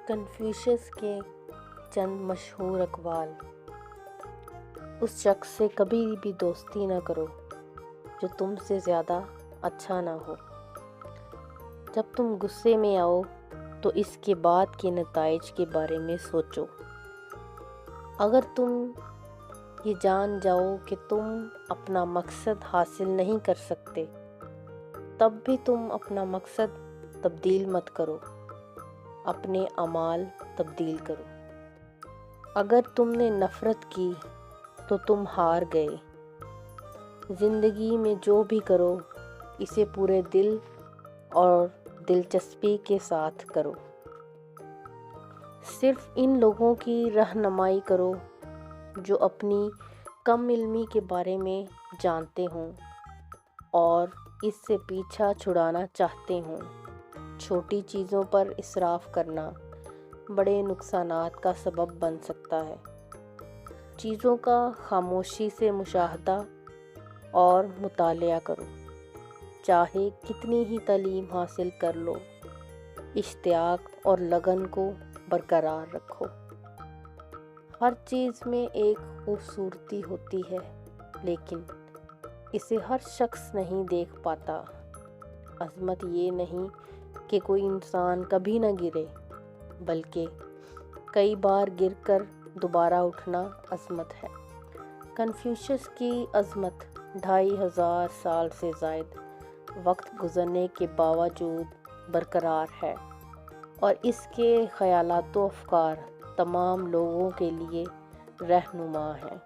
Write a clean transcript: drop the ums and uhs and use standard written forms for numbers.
Confucius کے چند مشہور اقوال: اس شخص سے کبھی بھی دوستی نہ کرو جو تم سے زیادہ اچھا نہ ہو۔ جب تم غصے میں آؤ تو اس کے بعد کے نتائج کے بارے میں سوچو۔ اگر تم یہ جان جاؤ کہ تم اپنا مقصد حاصل نہیں کر سکتے، تب بھی تم اپنا مقصد تبدیل مت کرو، اپنے اعمال تبدیل کرو۔ اگر تم نے نفرت کی تو تم ہار گئے۔ زندگی میں جو بھی کرو اسے پورے دل اور دلچسپی کے ساتھ کرو۔ صرف ان لوگوں کی رہنمائی کرو جو اپنی کم علمی کے بارے میں جانتے ہوں اور اس سے پیچھا چھڑانا چاہتے ہوں۔ چھوٹی چیزوں پر اسراف کرنا بڑے نقصانات کا سبب بن سکتا ہے۔ چیزوں کا خاموشی سے مشاہدہ اور مطالعہ کرو، چاہے کتنی ہی تعلیم حاصل کر لو۔ اشتیاق اور لگن کو برقرار رکھو۔ ہر چیز میں ایک خوبصورتی ہوتی ہے، لیکن اسے ہر شخص نہیں دیکھ پاتا۔ عظمت یہ نہیں کہ کوئی انسان کبھی نہ گرے، بلکہ کئی بار گر کر دوبارہ اٹھنا عظمت ہے۔ کنفیوشس کی عظمت 2500 سال سے زائد وقت گزرنے کے باوجود برقرار ہے، اور اس کے خیالات و افکار تمام لوگوں کے لیے رہنما ہیں۔